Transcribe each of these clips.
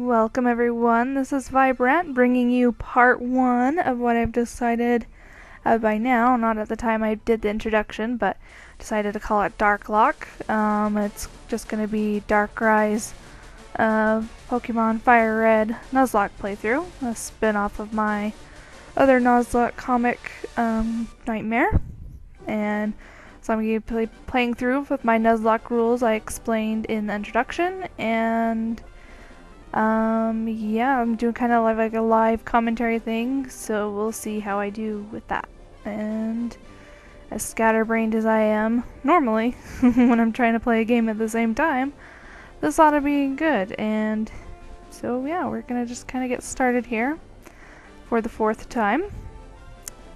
Welcome everyone, this is Vibrant bringing you part 1 of what I've decided by now, not at the time I did the introduction, but decided to call it Darklocke. It's just going to be Darkrai's Pokemon Fire Red Nuzlocke playthrough, a spin-off of my other Nuzlocke comic, Nightmare. And so I'm going to be playing through with my Nuzlocke rules I explained in the introduction, and yeah, I'm doing kind of like a live commentary thing, so we'll see how I do with that. And as scatterbrained as I am normally when I'm trying to play a game at the same time, this ought to be good. And so yeah, we're gonna just kind of get started here for the 4th time.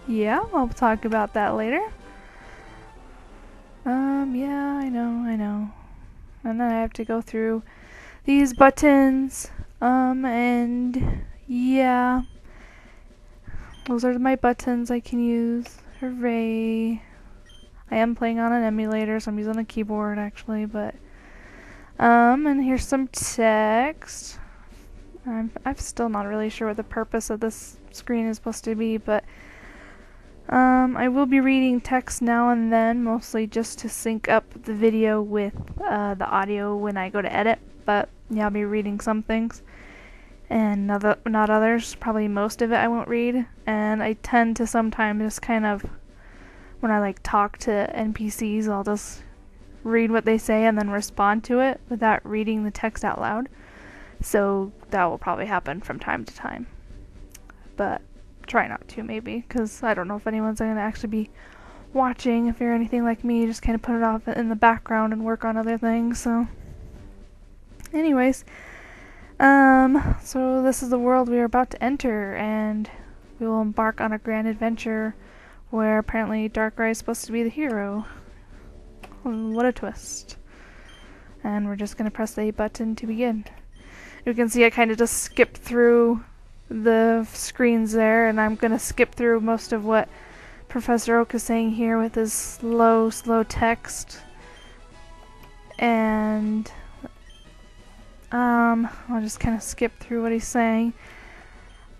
Yeah, I'll talk about that later. Yeah, I know. And then I have to go through these buttons, and yeah, those are my buttons I can use. Hooray! I am playing on an emulator, so I'm using a keyboard actually, but and here's some text. I'm still not really sure what the purpose of this screen is supposed to be, but I will be reading text now and then, mostly just to sync up the video with the audio when I go to edit. But yeah, I'll be reading some things and not others. Probably most of it I won't read, and I tend to sometimes just kind of, when I like talk to NPCs, I'll just read what they say and then respond to it without reading the text out loud. So that will probably happen from time to time, but try not to, maybe, because I don't know if anyone's going to actually be watching. If you're anything like me, just kind of put it off in the background and work on other things. So anyways, so this is the world we are about to enter, and we will embark on a grand adventure where apparently Darkrai is supposed to be the hero. What a twist. And we're just going to press the A button to begin. You can see I kind of just skipped through the screens there, and I'm going to skip through most of what Professor Oak is saying here with his slow text. And I'll just kind of skip through what he's saying.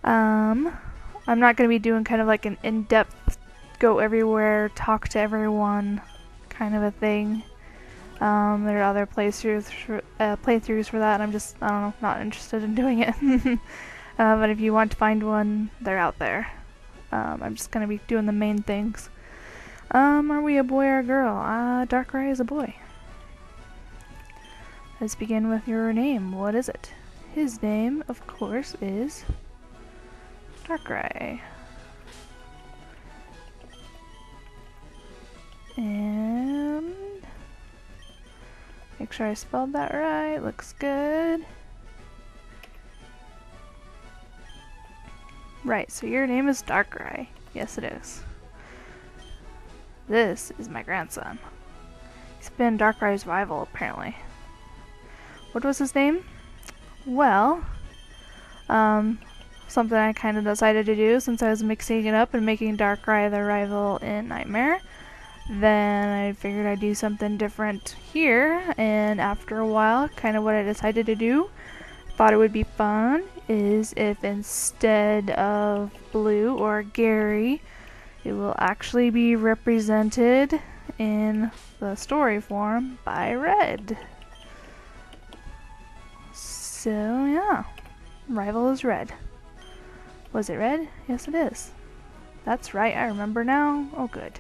I'm not going to be doing kind of like an in-depth, go everywhere, talk to everyone kind of a thing. There are other playthroughs for that, and I'm just, I don't know, not interested in doing it. But if you want to find one, they're out there. I'm just going to be doing the main things. Are we a boy or a girl? Darkrai is a boy. Let's begin with your name. What is it? His name, of course, is Darkrai. And make sure I spelled that right. Looks good. Right, so your name is Darkrai. Yes, it is. This is my grandson. He's been Darkrai's rival, apparently. What was his name? Well, something I kind of decided to do since I was mixing it up and making Darkrai the rival in Nightmare. Then I figured I'd do something different here, and after a while, kind of what I decided to do, thought it would be fun, is if instead of Blue or Gary, it will actually be represented in the story form by Red. So yeah, rival is Red. Was it Red? Yes, it is. That's right, I remember now. Oh good.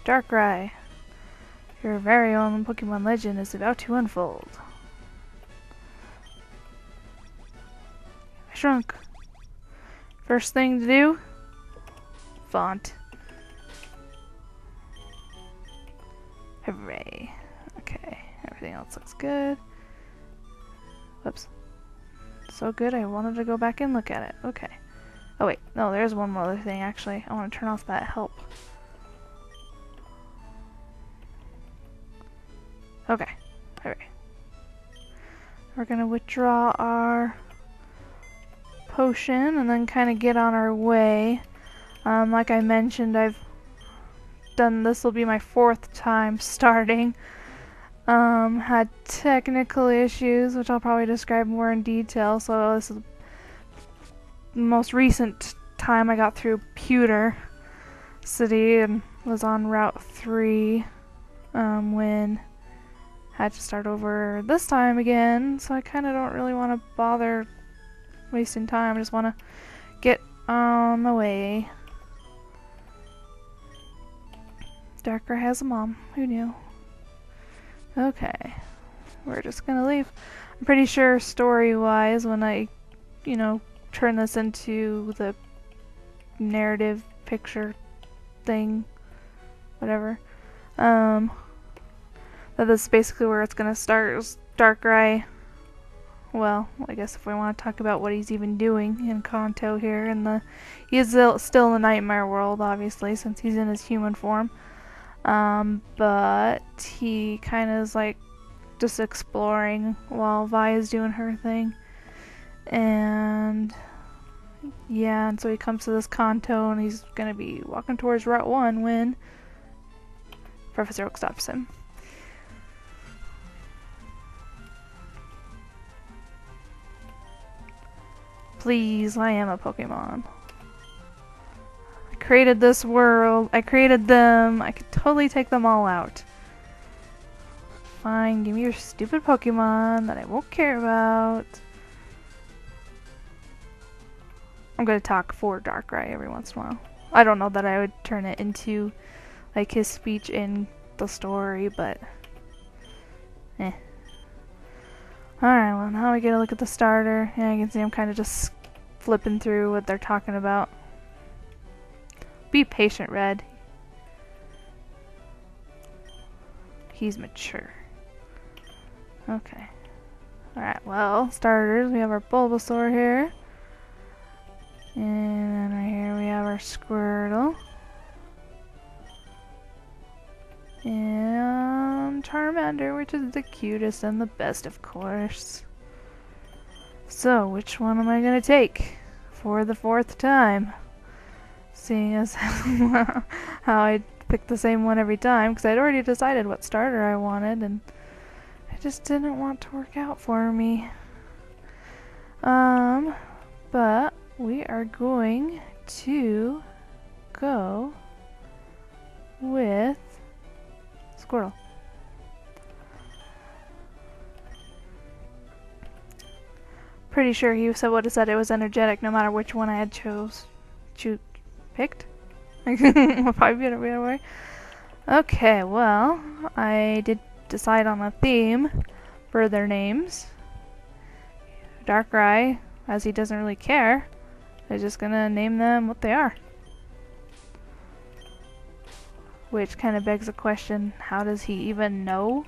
Darkrai, your very own Pokemon legend is about to unfold. I shrunk. First thing to do, font. Hooray. Okay, everything else looks good. Whoops. So good, I wanted to go back and look at it. Okay. Oh wait, no, there's one more other thing actually. I want to turn off that help. Okay, alright. We're gonna withdraw our potion and then kind of get on our way. Like I mentioned, I've done, this will be my 4th time starting. had technical issues, which I'll probably describe more in detail. So this is the most recent time I got through Pewter City and was on Route 3 when I had to start over this time again. So I kind of don't really want to bother wasting time. I just want to get on the way. Darkrai has a mom. Who knew? Okay. We're just gonna leave. I'm pretty sure story-wise, when I, turn this into the narrative picture thing, whatever, that this is basically where it's gonna start. Is Darkrai. Well, I guess if we want to talk about what he's even doing in Kanto here, he is still in the Nightmare World, obviously, since he's in his human form. But he kind of is like just exploring while Vi is doing her thing. And yeah, and so he comes to this Kanto and he's gonna be walking towards Route 1 when Professor Oak stops him. Please, I am a Pokemon. I created this world. I created them. I could totally take them all out. Fine, give me your stupid Pokemon that I won't care about. I'm gonna talk for Darkrai every once in a while. I don't know that I would turn it into like his speech in the story, but eh. Alright, well now we get a look at the starter. Yeah, you can see I'm kind of just flipping through what they're talking about. Be patient, Red. He's mature. Okay. Alright, well, starters, we have our Bulbasaur here. And then right here we have our Squirtle. And Charmander, which is the cutest and the best, of course. So, which one am I gonna take for the 4th time? Seeing as how I picked the same one every time, because I'd already decided what starter I wanted, and it just didn't want to work out for me. But we are going to go with Squirtle. Pretty sure he would have said it was energetic no matter which one I had picked. If I get it right away. Okay, well, I did decide on a theme for their names. Darkrai, as he doesn't really care, is just gonna name them what they are. Which kind of begs the question, how does he even know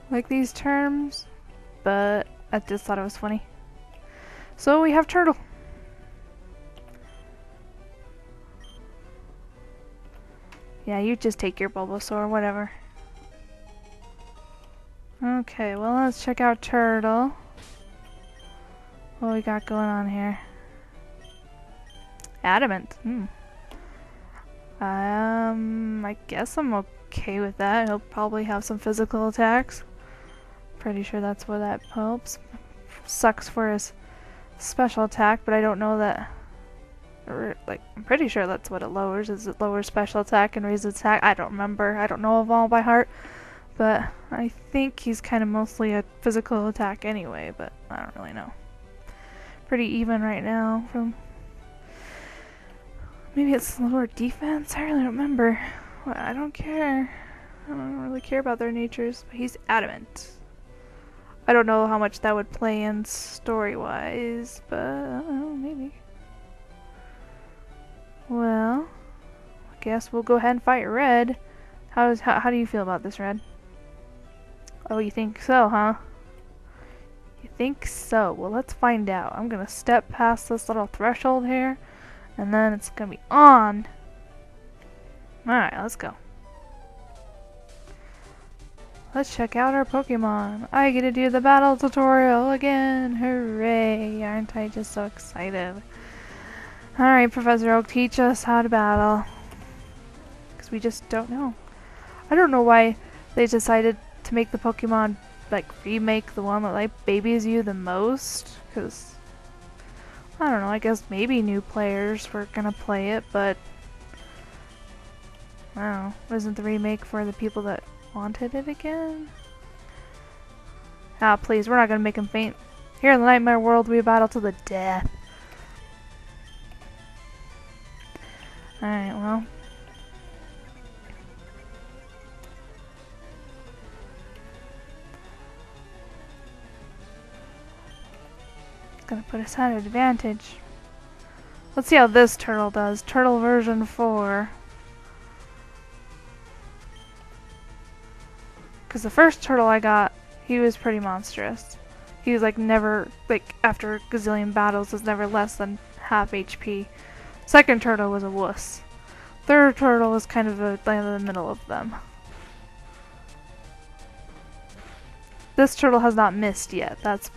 like these terms? But I just thought it was funny. So we have Turtle. Yeah, you just take your Bulbasaur, whatever. Okay, well let's check out Turtle. What we got going on here? Adamant. I guess I'm okay with that. He'll probably have some physical attacks. Pretty sure that's what that helps. Sucks for his special attack, but I don't know that. I'm pretty sure that's what it lowers. Is it lowers special attack and raises attack? I don't remember. I don't know them all by heart. But I think he's kind of mostly a physical attack anyway, but I don't really know. Pretty even right now from... Maybe it's lower defense? I really don't remember. Well, I don't care. I don't really care about their natures, but he's adamant. I don't know how much that would play in story-wise, but I don't know, maybe. Well, I guess we'll go ahead and fight Red. How do you feel about this, Red? Oh, you think so, huh? You think so? Well, let's find out. I'm gonna step past this little threshold here, and then it's gonna be on. Alright, let's go. Let's check out our Pokemon. I get to do the battle tutorial again. Hooray! Aren't I just so excited? Alright, Professor Oak, teach us how to battle. Because we just don't know. I don't know why they decided to to make the Pokemon, like, remake the one that, like, babies you the most, because, I don't know, I guess maybe new players were gonna play it, but, I don't know, wasn't the remake for the people that wanted it again? Ah, please, we're not gonna make him faint. Here in the Nightmare World, we battle to the death. Alright, well. It's gonna put us at an advantage. Let's see how this turtle does. Turtle version 4. Because the first turtle I got, he was pretty monstrous. He was like never, like after a gazillion battles, was never less than half HP. Second turtle was a wuss. Third turtle was kind of like in the middle of them. This turtle has not missed yet. That's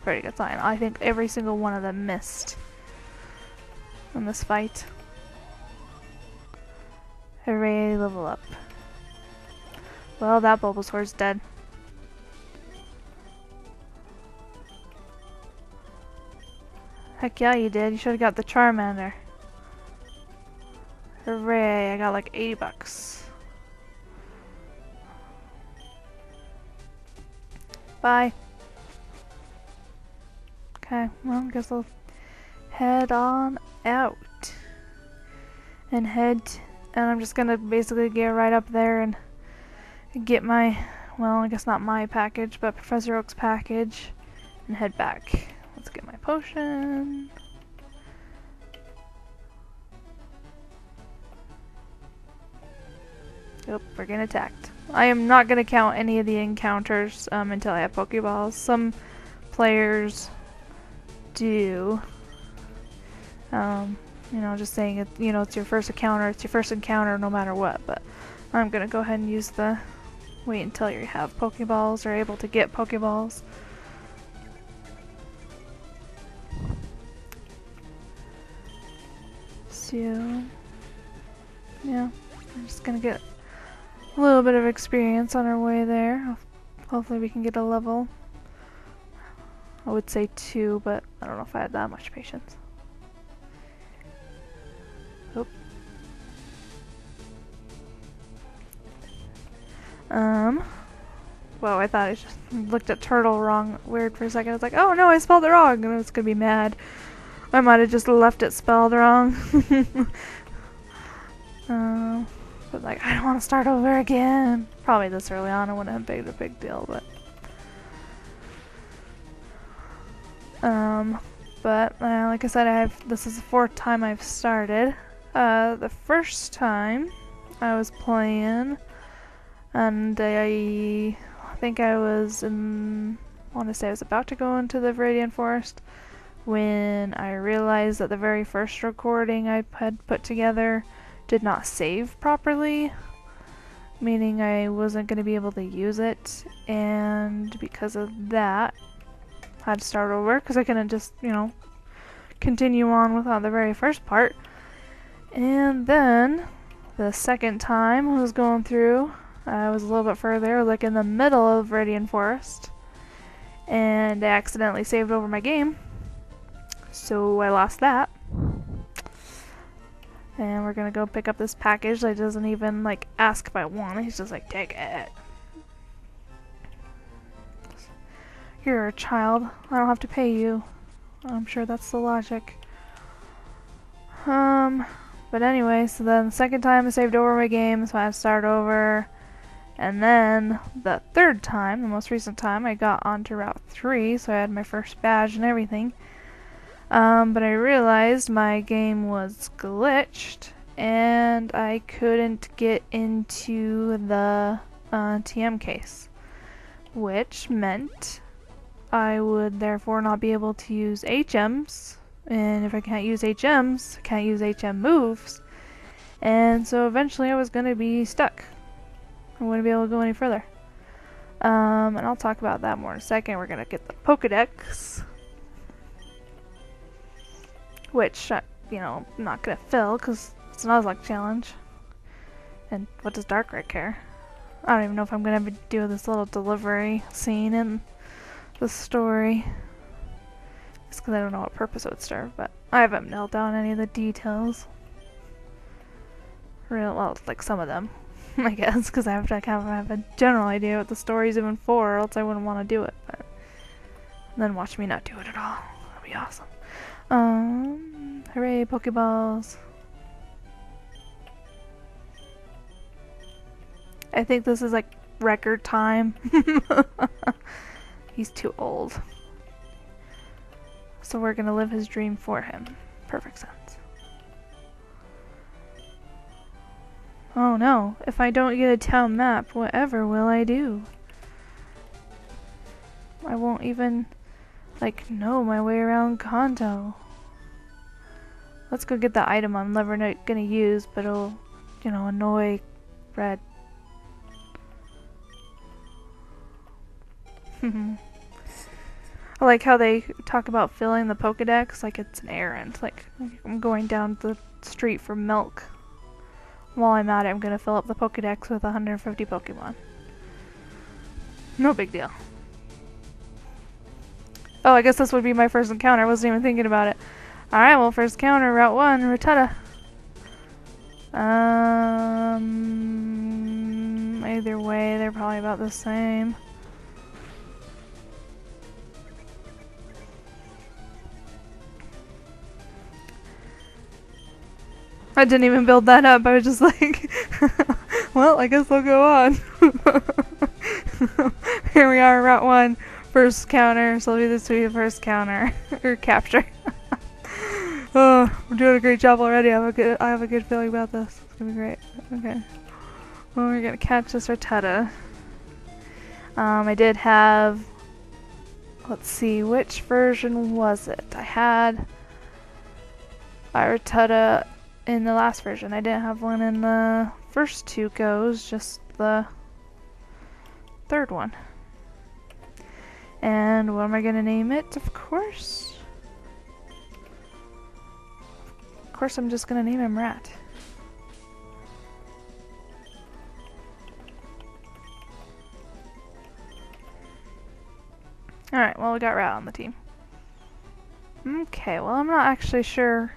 pretty good sign. I think every single one of them missed in this fight. Hooray, level up. Well, that Bulbasaur's dead. Heck yeah, you did. You should have got the Charmander. Hooray, I got like 80 bucks. Bye. Okay, well, I guess I'll head on out. And I'm just gonna basically get right up there and get my, well, I guess not my package, but Professor Oak's package, and head back. Let's get my potion. Nope, we're getting attacked. I am not going to count any of the encounters until I have Pokeballs. Some players do. You know, just saying it, you know, it's your first encounter no matter what, but I'm going to go ahead and use the wait until you have Pokeballs or able to get Pokeballs. So, yeah, I'm just gonna get a little bit of experience on our way there. Hopefully we can get a level. I would say 2, but I don't know if I had that much patience. Oop. Whoa, I thought I just looked at turtle wrong weird for a second. I was like, oh no, I spelled it wrong, and I was gonna be mad. I might have just left it spelled wrong. But like, I don't want to start over again. Probably this early on, I wouldn't have made a big deal, but like I said, this is the 4th time I've started. The first time I was playing, and I think I was about to go into the Viridian Forest when I realized that the very first recording I had put together did not save properly, meaning I wasn't going to be able to use it, and because of that I had to start over because I couldn't just, you know, continue on without the very first part. And then the second time I was going through, I was a little bit further, like in the middle of Viridian Forest, and I accidentally saved over my game. So I lost that. And we're gonna go pick up this package that doesn't even like ask if I want it. He's just like, take it. You're a child. I don't have to pay you. I'm sure that's the logic. But anyway, so then the second time I saved over my game, so I had to start over. And then the third time, the most recent time, I got onto Route 3, so I had my first badge and everything. But I realized my game was glitched and I couldn't get into the TM case, which meant I would therefore not be able to use HMs, and if I can't use HMs, I can't use HM moves, and so eventually I was going to be stuck. I wouldn't be able to go any further. And I'll talk about that more in a second. We're going to get the Pokedex, which, you know, I'm not going to fill because it's a Nuzlocke challenge. And what does Darklocke care? I don't even know if I'm gonna do this little delivery scene in the story. Just because I don't know what purpose it would serve, but I haven't nailed down any of the details. Well, like some of them, I guess, because I have to kind of have a general idea what the story's even for, or else I wouldn't want to do it. But then watch me not do it at all. That'd be awesome. Hooray, Pokeballs. I think this is like record time. He's too old. So we're gonna live his dream for him. Perfect sense. Oh no, if I don't get a town map, whatever will I do? I won't even, like, know my way around Kanto. Let's go get the item I'm never gonna use, but it'll, you know, annoy Red. I like how they talk about filling the Pokedex like it's an errand. Like, I'm going down the street for milk. While I'm at it, I'm gonna fill up the Pokedex with 150 Pokemon. No big deal. Oh, I guess this would be my first encounter. I wasn't even thinking about it. Alright, well, first encounter, Route 1, Rattata. Either way, they're probably about the same. I didn't even build that up. I was just like, well, I guess I'll go on. Here we are, Route 1, first counter. So I'll do this to be the first counter or capture. Oh, we're doing a great job already. I have a good feeling about this. It's gonna be great. Okay. Well, we're gonna catch this Rattata. I did have. Let's see, which version was it? I had a Rattata in the last version. I didn't have one in the first two goes, just the third one. And what am I gonna name it? Of course, I'm just gonna name him Rat. Alright, well, we got Rat on the team. Okay, well, I'm not actually sure,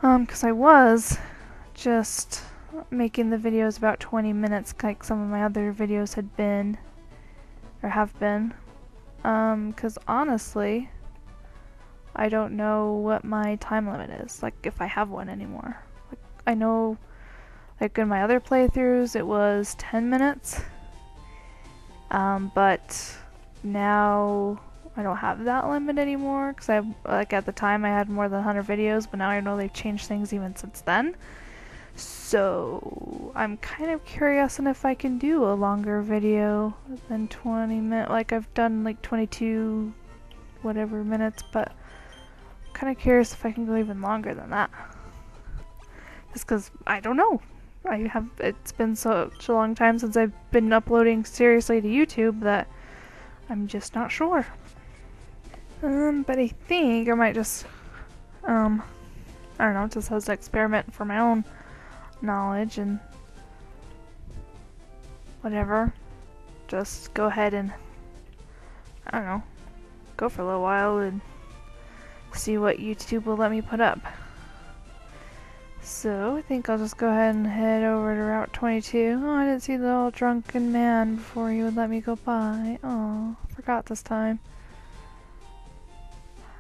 because I was just making the videos about 20 minutes like some of my other videos had been, or have been, because honestly, I don't know what my time limit is, like if I have one anymore. Like, I know, like in my other playthroughs it was 10 minutes, but now I don't have that limit anymore, because I, like, at the time I had more than 100 videos, but now I know they've changed things even since then. So I'm kind of curious on if I can do a longer video than 20 minutes. Like, I've done like 22 whatever minutes, but I'm kind of curious if I can go even longer than that. Just because I don't know. It's been such a long time since I've been uploading seriously to YouTube that I'm just not sure. But I think I might just, I don't know, just as an experiment for my own knowledge and whatever, just go ahead and, I don't know, go for a little while and see what YouTube will let me put up. So I think I'll just go ahead and head over to Route 22. Oh, I didn't see the old drunken man before he would let me go by. Oh, forgot this time.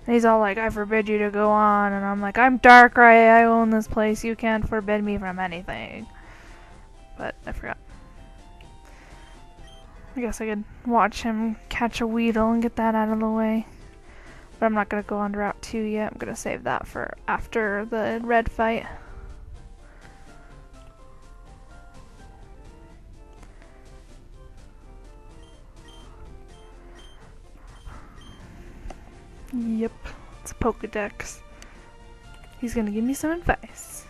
And he's all like, I forbid you to go on, and I'm like, I'm Darkrai, I own this place, you can't forbid me from anything. But I forgot. I guess I could watch him catch a Weedle and get that out of the way. But I'm not going to go on to Route 2 yet, I'm going to save that for after the red fight. Yep, it's a Pokedex. He's gonna give me some advice.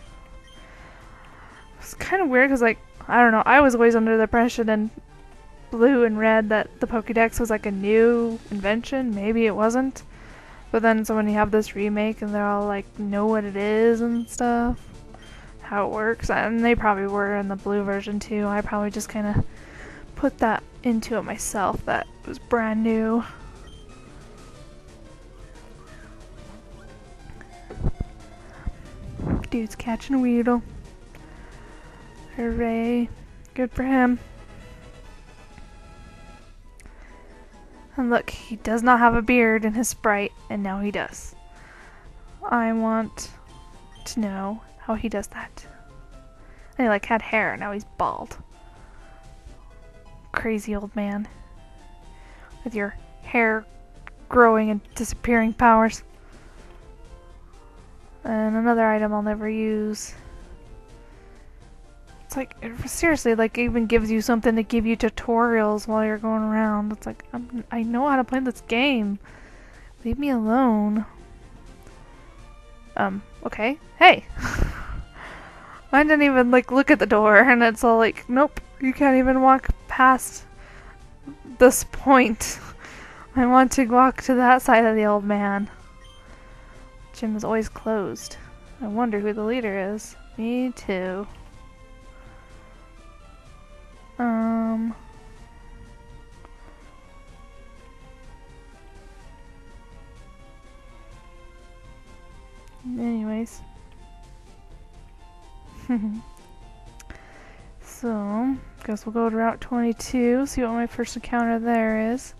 It's kind of weird because, like, I don't know, I was always under the impression in Blue and Red that the Pokedex was like a new invention. Maybe it wasn't. But then so when you have this remake and they're all like, know what it is and stuff, how it works, and they probably were in the blue version too. I probably just kind of put that into it myself. That was brand new. Dude's catching a Weedle. Hooray. Good for him. And look, he does not have a beard in his sprite, and now he does. I want to know how he does that. And he like had hair, now he's bald. Crazy old man. With your hair growing and disappearing powers. And another item I'll never use. It's like, seriously, like, it even gives you something to give you tutorials while you're going around. It's like, I know how to play this game. Leave me alone. Okay. Hey! I didn't even, like, look at the door, and it's all like, nope, you can't even walk past this point. I want to walk to that side of the old man. Gym is always closed. I wonder who the leader is. Me too. Anyways. So, guess we'll go to Route 22, see what my first encounter there is.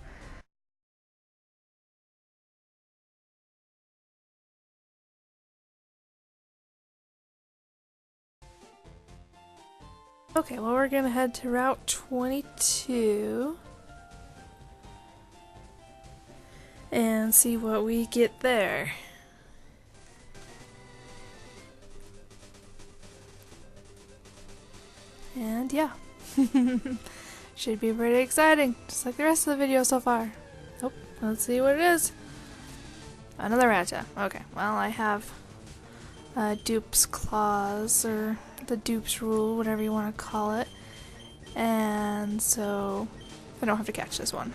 Okay, well we're gonna head to Route 22 and see what we get there. And yeah, should be pretty exciting, just like the rest of the video so far. Oh, let's see what it is. Another Rattata. Okay, well I have Dupe's Claws, or the Dupe's Rule, whatever you want to call it. And so I don't have to catch this one.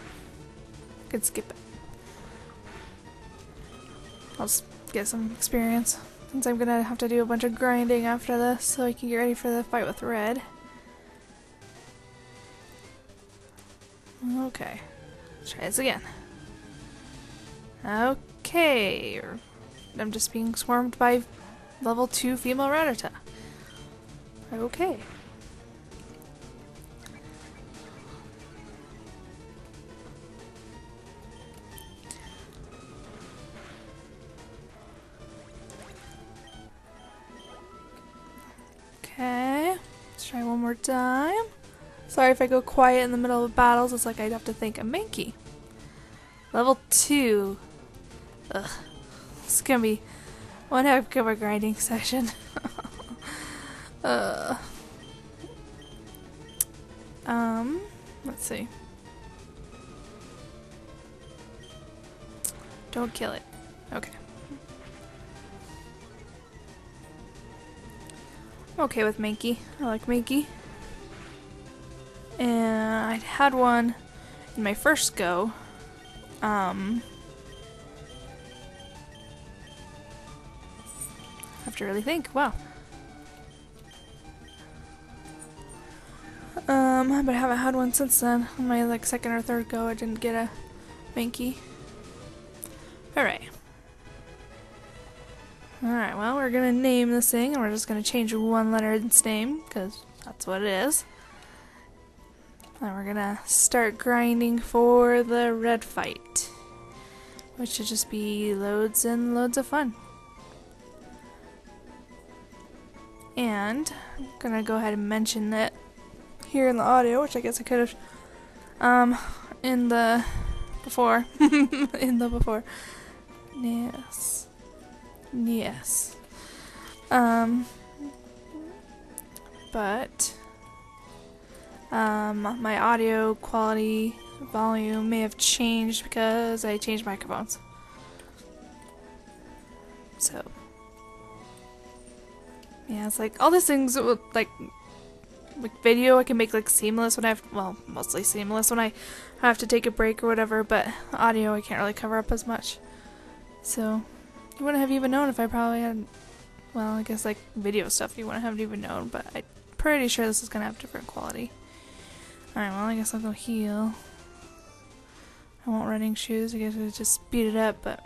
I can skip it. I'll just get some experience, since I'm gonna have to do a bunch of grinding after this so I can get ready for the fight with Red. Okay, let's try this again. Okay, I'm just being swarmed by level 2 female Rattata. Okay. Okay, let's try one more time. Sorry if I go quiet in the middle of battles, it's like I'd have to think a Mankey. Level 2. Ugh. It's gonna be one heck of a grinding session. Let's see. Don't kill it. Okay. I'm okay with Mankey. I like Mankey. And I had one in my first go. I have to really think. Wow. But I haven't had one since then. On my like second or third go, I didn't get a Mankey. Alright. Alright, well, we're gonna name this thing, and we're just gonna change one letter in its name, because that's what it is. And we're gonna start grinding for the red fight, which should just be loads and loads of fun. And I'm gonna go ahead and mention that here in the audio, which I guess I could have in the before. In the before. Yes. Yes. But my audio quality volume may have changed because I changed microphones. So yeah, it's like all these things like video I can make like seamless when I have, well, mostly seamless when I have to take a break or whatever, but audio I can't really cover up as much. So you wouldn't have even known if I probably had well, I guess like video stuff you wouldn't have even known, but I'm pretty sure this is gonna have different quality. Alright, well, I guess I'll go heal. I want running shoes, I guess I just speed it up, but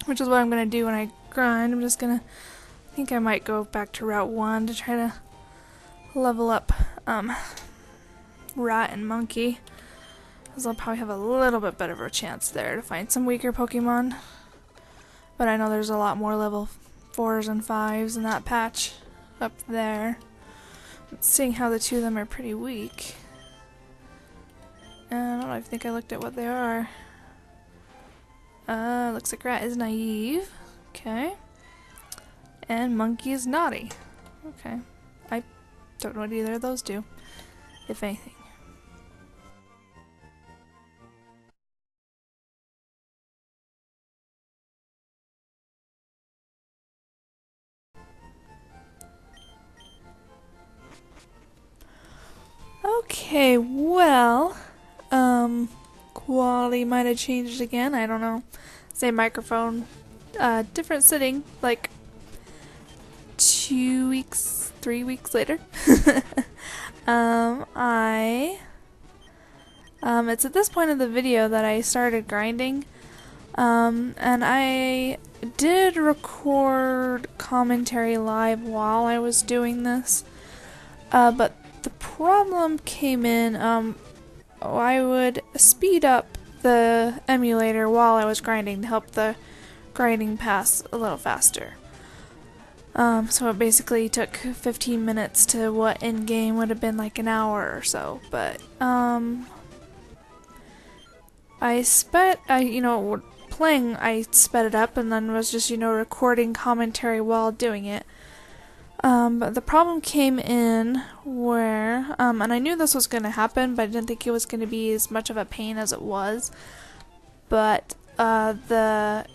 which is what I'm gonna do when I grind. I'm just gonna, I think I might go back to Route 1 to try to level up Rat and Monkey, because I'll probably have a little bit better of a chance there to find some weaker Pokemon. But I know there's a lot more level 4s and 5s in that patch up there. Seeing how the two of them are pretty weak. I don't know, I think I looked at what they are. Looks like Rat is naive. Okay. And Monkey is naughty. Okay. I don't know what either of those do, if anything. Okay, well, quality might have changed again, I don't know. Same microphone, different setting, like 2 weeks, 3 weeks later. It's at this point of the video that I started grinding, and I did record commentary live while I was doing this, but the problem came in, I would speed up the emulator while I was grinding to help the grinding pass a little faster. So it basically took 15 minutes to what in-game would have been like an hour or so, but, playing, I sped it up and then was just, recording commentary while doing it. But the problem came in where, and I knew this was going to happen, but I didn't think it was going to be as much of a pain as it was. But, the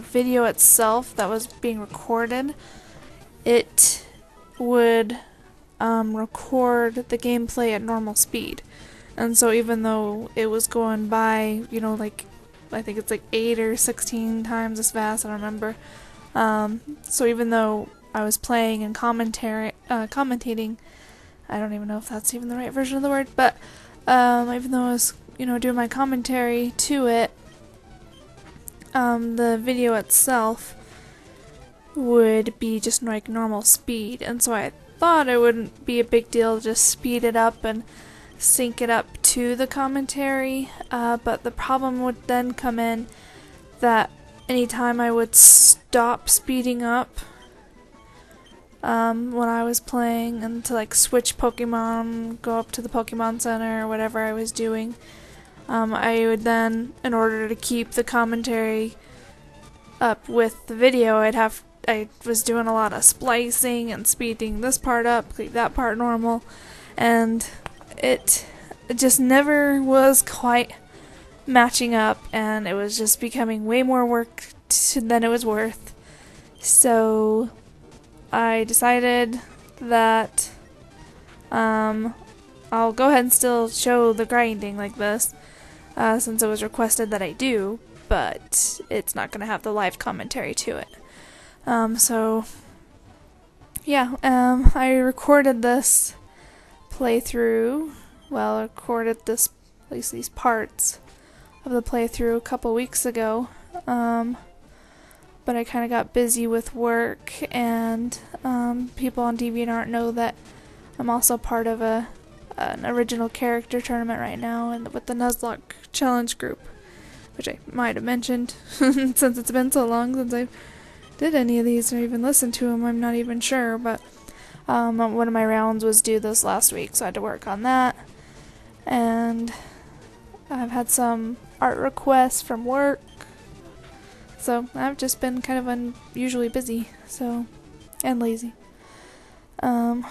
video itself that was being recorded, it would, record the gameplay at normal speed. And so even though it was going by, like, I think it's like 8 or 16 times as fast, I don't remember. So even though I was playing and commentating, I don't even know if that's even the right version of the word, but even though I was, doing my commentary to it, the video itself would be just like normal speed, and so I thought it wouldn't be a big deal to just speed it up and sync it up to the commentary, but the problem would then come in that anytime I would stop speeding up when I was playing and to like switch Pokemon, go up to the Pokemon Center or whatever I was doing, I would then, in order to keep the commentary up with the video, I was doing a lot of splicing and speeding this part up, keep that part normal, and it just never was quite matching up, and it was just becoming way more work than it was worth. So I decided that I'll go ahead and still show the grinding like this, since it was requested that I do, but it's not going to have the live commentary to it. So yeah, I recorded this playthrough, well, I recorded at least these parts of the playthrough a couple weeks ago, but I kind of got busy with work, and people on DeviantArt know that I'm also part of an original character tournament right now, and with the Nuzlocke challenge group, which I might have mentioned since it's been so long since I did any of these or even listened to them. I'm not even sure, but one of my rounds was due this last week, so I had to work on that, and I've had some art requests from work, so I've just been kind of unusually busy, and lazy. It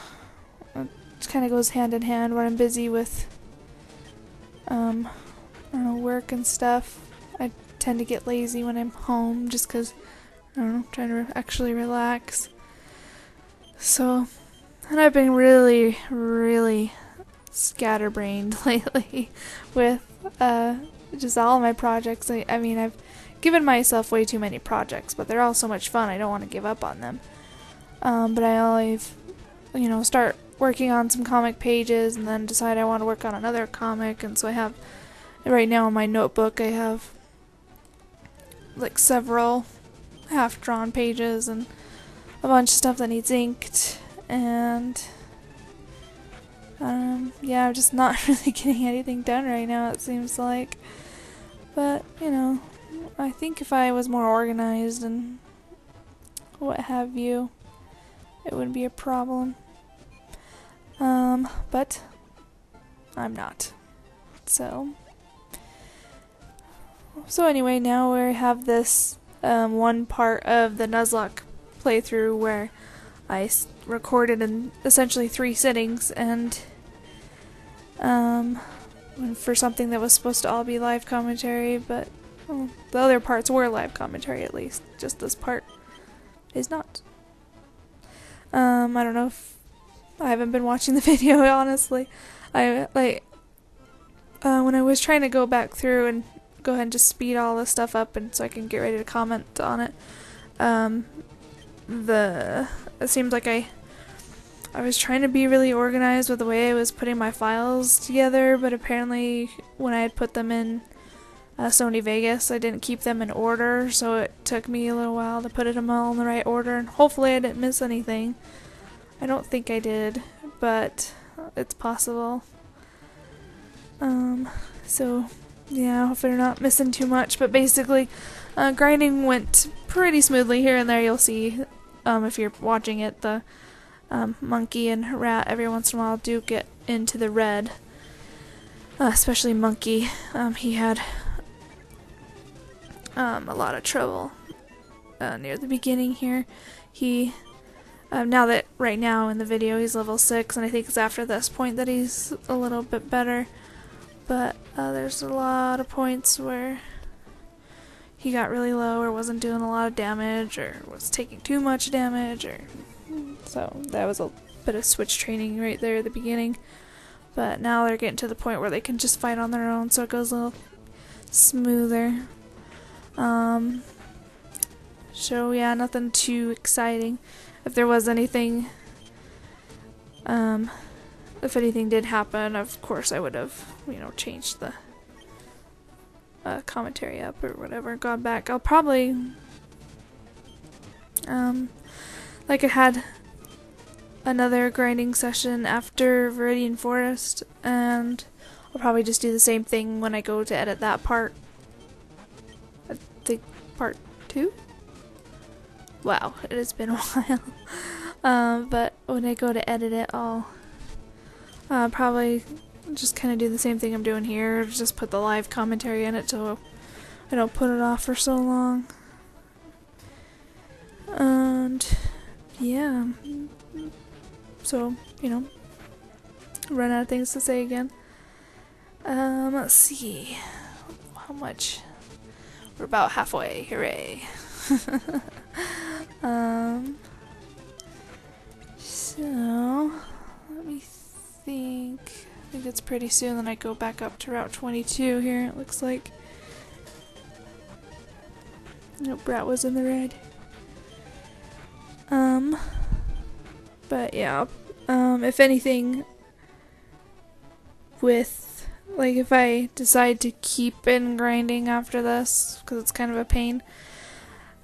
kind of goes hand in hand when I'm busy with I don't know, work and stuff. I tend to get lazy when I'm home just because, I don't know, trying to actually relax. So, and I've been really, really scatterbrained lately with just all my projects. I mean, I've given myself way too many projects, but they're all so much fun, I don't want to give up on them. But I always, start working on some comic pages and then decide I want to work on another comic, and so I have, right now in my notebook, I have like several half-drawn pages and a bunch of stuff that needs inked, and yeah, I'm just not really getting anything done right now, it seems like. But, I think if I was more organized and what have you, it wouldn't be a problem. But I'm not. So anyway, now we have this one part of the Nuzlocke playthrough where I recorded in essentially 3 sittings, and for something that was supposed to all be live commentary, but the other parts were live commentary, at least. Just this part is not. I don't know if I haven't been watching the video, honestly. When I was trying to go back through and go ahead and just speed all this stuff up and so I can get ready to comment on it, it seems like I was trying to be really organized with the way I was putting my files together, but apparently when I had put them in Sony Vegas, I didn't keep them in order, so it took me a little while to put them all in the right order, and hopefully I didn't miss anything. I don't think I did, but it's possible. So yeah, hopefully they're not missing too much, but basically grinding went pretty smoothly. Here and there you'll see, if you're watching it, the monkey and rat every once in a while do get into the red, especially monkey. He had a lot of trouble near the beginning here. He now that right now in the video he's level 6, and I think it's after this point that he's a little bit better, but there's a lot of points where he got really low or wasn't doing a lot of damage or was taking too much damage, or so that was a bit of switch training right there at the beginning. But now they're getting to the point where they can just fight on their own, so it goes a little smoother. So yeah, nothing too exciting. If there was anything, if anything did happen, of course I would have, changed the commentary up or whatever, gone back. I'll probably, like I had another grinding session after Viridian Forest, and I'll probably just do the same thing when I go to edit that part. I think part 2? Wow, it has been a while. But when I go to edit it, I'll probably just kind of do the same thing I'm doing here, just put the live commentary in it so I don't put it off for so long. And yeah, so, run out of things to say again. Let's see, how much? We're about halfway, hooray. So let me think. I think it's pretty soon then I go back up to Route 22 here, it looks like. Nope, Rat was in the red. But yeah, if anything, with, like, if I decide to keep in grinding after this, because it's kind of a pain,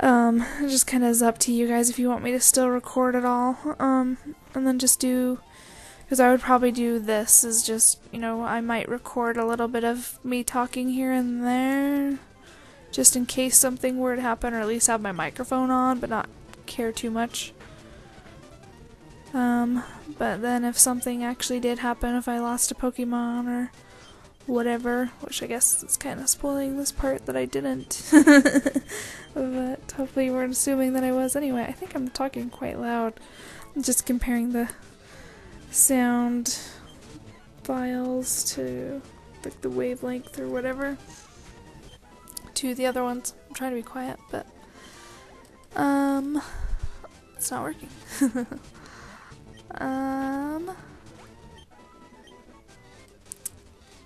it just kind of is up to you guys if you want me to still record it all, and then just do, because I would probably do this, is just, I might record a little bit of me talking here and there, just in case something were to happen, or at least have my microphone on, but not care too much. But then if something actually did happen, if I lost a Pokemon or whatever, which I guess is kind of spoiling this part that I didn't, but hopefully you weren't assuming that I was anyway. I think I'm talking quite loud. I'm just comparing the sound files to, like, the wavelength or whatever to the other ones. I'm trying to be quiet, but it's not working.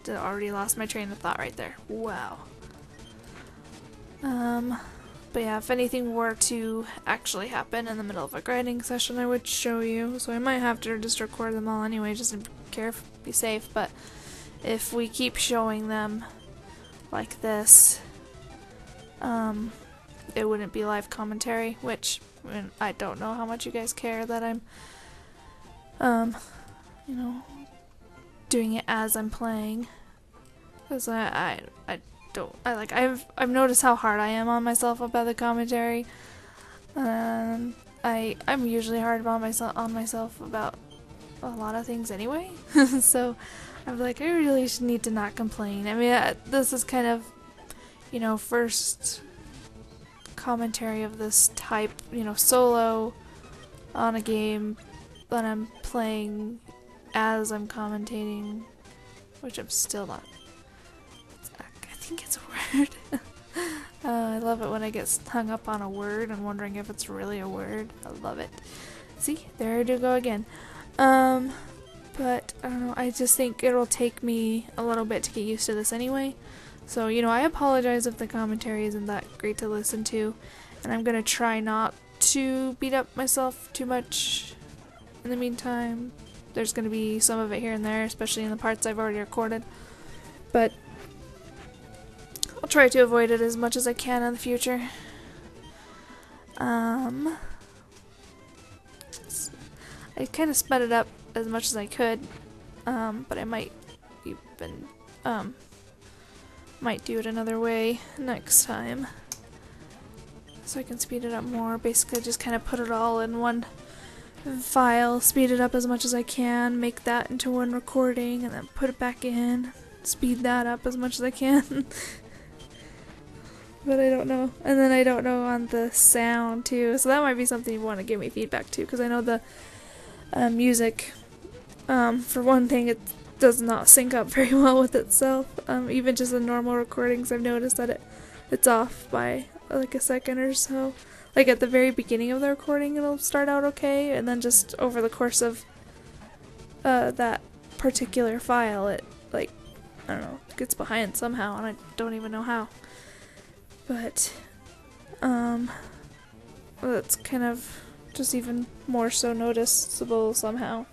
Already lost my train of thought right there. Wow. But yeah, if anything were to actually happen in the middle of a grinding session, I would show you. So I might have to just record them all anyway, just to be safe. But if we keep showing them like this, it wouldn't be live commentary, which I don't know how much you guys care that I'm, you know, doing it as I'm playing. Because I've noticed how hard I am on myself about the commentary. I'm usually hard on myself about a lot of things anyway. So I'm like, I really should need to not complain. I mean, this is kind of, you know, first commentary of this type, you know, solo on a game that I'm playing as I'm commentating, which I'm still not. I think it's a word. I love it when I get hung up on a word and wondering if it's really a word. I love it. See, there I do go again. But I don't know, I just think it'll take me a little bit to get used to this anyway. So, you know, I apologize if the commentary isn't that great to listen to, and I'm gonna try not to beat up myself too much in the meantime. There's gonna be some of it here and there, especially in the parts I've already recorded. But I'll try to avoid it as much as I can in the future. I kind of sped it up as much as I could, but I might even might do it another way next time, so I can speed it up more. Basically, just kind of put it all in one file, speed it up as much as I can, make that into one recording, and then put it back in, speed that up as much as I can. But I don't know. And then I don't know on the sound too, so that might be something you want to give me feedback to, because I know the music, for one thing, it does not sync up very well with itself. Even just the normal recordings, I've noticed that it's off by like a second or so. Like at the very beginning of the recording it'll start out okay, and then just over the course of that particular file it, like, I don't know, gets behind somehow, and I don't even know how. But that's kind of just even more so noticeable somehow.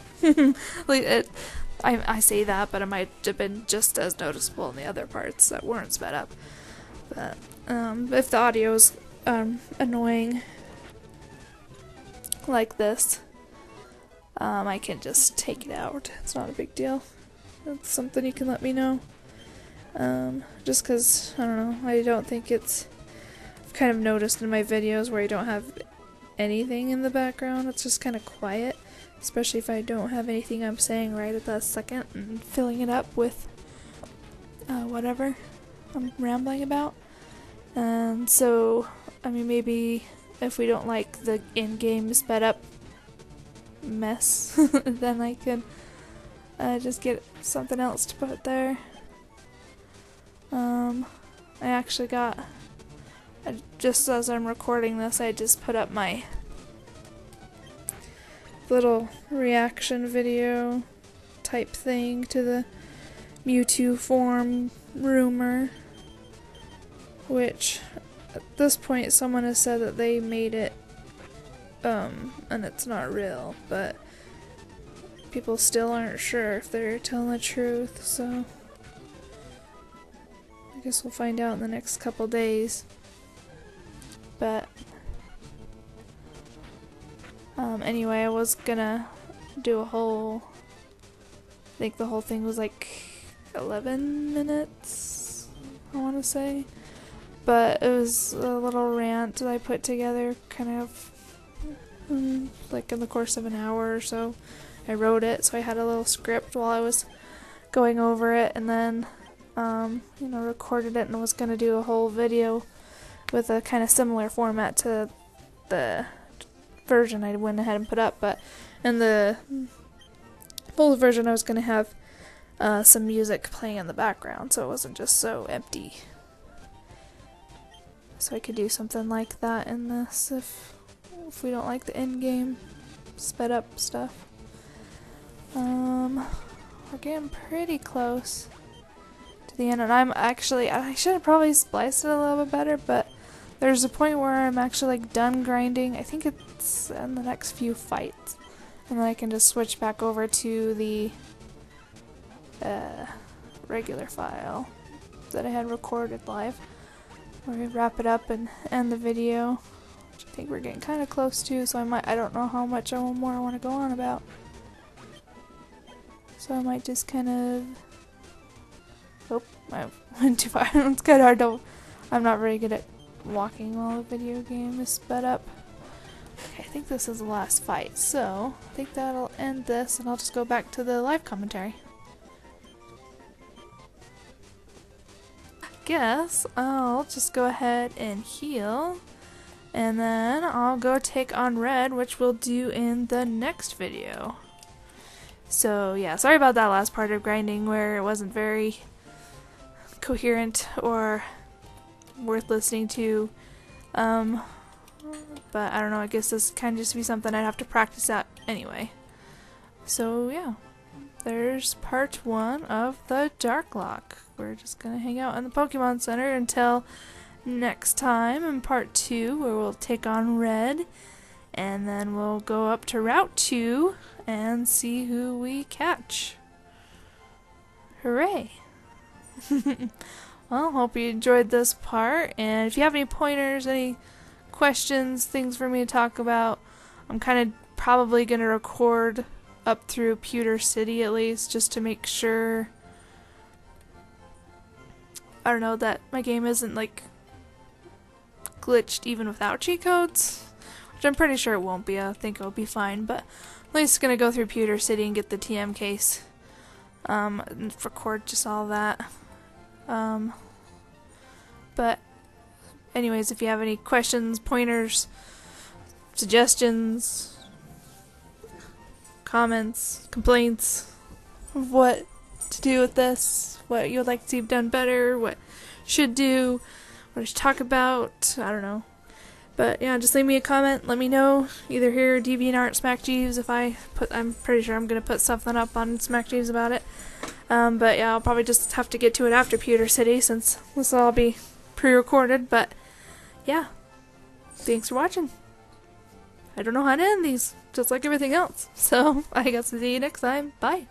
Like I say that, but it might have been just as noticeable in the other parts that weren't sped up. But if the audio's annoying like this, I can just take it out. It's not a big deal. That's something you can let me know. Just because, I don't know, I don't think it's... I've kind of noticed in my videos where I don't have anything in the background, it's just kind of quiet. Especially if I don't have anything I'm saying right at that second and filling it up with whatever I'm rambling about. And so, I mean, maybe if we don't like the in-game sped up mess, then I can just get something else to put there. I actually got, just as I'm recording this, I just put up my little reaction video type thing to the Mewtwo form rumor, which at this point someone has said that they made it and it's not real, but people still aren't sure if they're telling the truth, so I guess we'll find out in the next couple days. But anyway, I was gonna do a whole, I think the whole thing was like 11 minutes, I want to say, but it was a little rant that I put together kind of like in the course of an hour or so. I wrote it, so I had a little script while I was going over it, and then you know, recorded it, and was gonna do a whole video with a kind of similar format to the version I went ahead and put up, but in the full version I was going to have some music playing in the background, so it wasn't just so empty. So I could do something like that in this if we don't like the in-game sped up stuff. We're getting pretty close to the end, and I should have probably spliced it a little bit better, but there's a point where I'm actually like done grinding. I think it's in the next few fights. And then I can just switch back over to the regular file that I had recorded live. Where we wrap it up and end the video. Which I think we're getting kind of close to, so I don't know how much more I want to go on about. So I might just kind of... Oh, I went too far. It's kind of hard to... I'm not very good at walking while the video game is sped up. Okay, I think this is the last fight, so I think that'll end this, and I'll just go back to the live commentary. Guess I'll just go ahead and heal, and then I'll go take on Red, which we'll do in the next video. So yeah, sorry about that last part of grinding where it wasn't very coherent or worth listening to, but I don't know, I guess this kind of just be something I'd have to practice out anyway. So yeah, there's part 1 of the Darklocke. We're just gonna hang out in the Pokemon Center until next time in part 2, where we'll take on Red, and then we'll go up to Route 2 and see who we catch. Hooray! Well, hope you enjoyed this part, and if you have any pointers, any questions, things for me to talk about, I'm kind of probably going to record up through Pewter City at least, just to make sure, I don't know, that my game isn't like glitched even without cheat codes, which I'm pretty sure it won't be. I think it'll be fine, but at least going to go through Pewter City and get the TM case, and record just all that. But anyways, if you have any questions, pointers, suggestions, comments, complaints of what to do with this, what you would like to see done better, what should do, what I should talk about, I don't know. But yeah, just leave me a comment, let me know, either here or DeviantArt, Smack Jeeves, I'm pretty sure I'm gonna put something up on Smack Jeeves about it. But yeah, I'll probably just have to get to it after Pewter City, since this will all be pre-recorded, but yeah, thanks for watching. I don't know how to end these, just like everything else, so I guess I'll see you next time. Bye!